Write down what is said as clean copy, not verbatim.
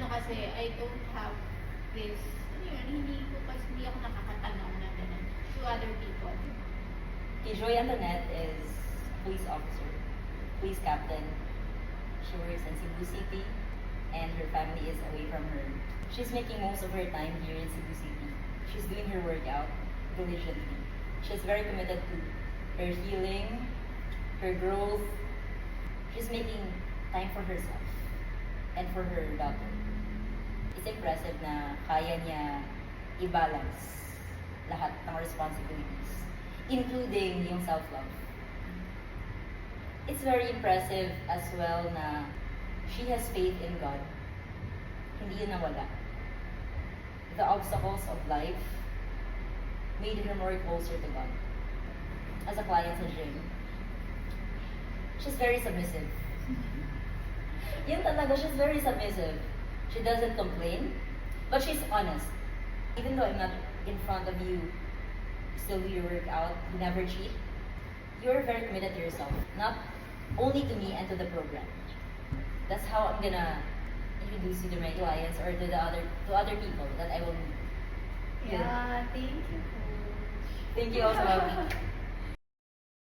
ano kasi, I don't have this, ano yun, hindi ako nakakatanong na ganun to other people. Okay, Joy Antoinette is police officer, police captain. She works in Cebu City and her family is away from her. She's making most of her time here in Cebu City. She's doing her workout diligently. She's very committed to her healing, her growth. She's making time for herself and for her daughter. It's impressive na kaya niya i-balance lahat ng responsibilities, including yung self-love. It's very impressive as well na she has faith in God. Hindi yun nawala. The obstacles of life made her more closer to God. As a client sa gym, she's very submissive. Yun talaga, she's very submissive. She doesn't complain, but she's honest. Even though I'm not in front of you, still do your workout, you never cheat. You're very committed to yourself, not only to me and to the program. That's how I'm gonna introduce you to my clients or to other people that I will meet. Yeah, thank you, Coach. Thank you also.